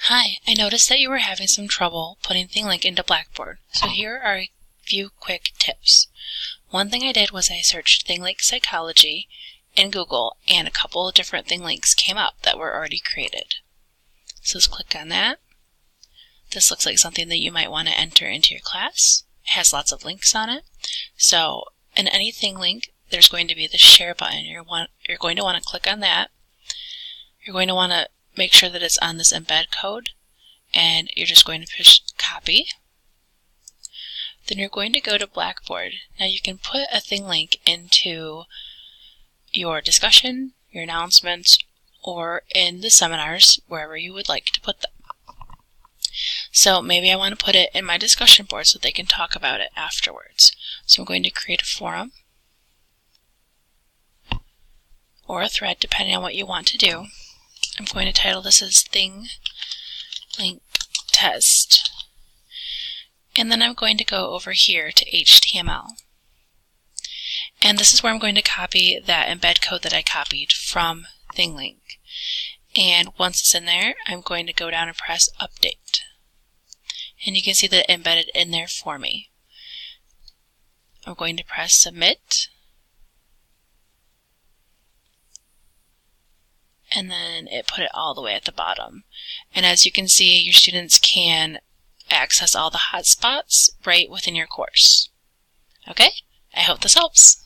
Hi, I noticed that you were having some trouble putting ThingLink into Blackboard, so here are a few quick tips. One thing I did was I searched ThingLink Psychology in Google, and a couple of different ThingLinks came up that were already created. So let's click on that. This looks like something that you might want to enter into your class. It has lots of links on it. So in any ThingLink, there's going to be the share button. You're going to want to click on that. You're going to want to make sure that it's on this embed code, and you're just going to push copy. Then you're going to go to Blackboard. Now you can put a ThingLink into your discussion, your announcements, or in the seminars, wherever you would like to put them. So maybe I want to put it in my discussion board so they can talk about it afterwards. So I'm going to create a forum or a thread, depending on what you want to do. I'm going to title this as ThingLink Test. And then I'm going to go over here to HTML. And this is where I'm going to copy that embed code that I copied from ThingLink. And once it's in there, I'm going to go down and press Update. And you can see that embedded in there for me. I'm going to press Submit. And then it put it all the way at the bottom. And as you can see, your students can access all the hotspots right within your course. Okay? I hope this helps.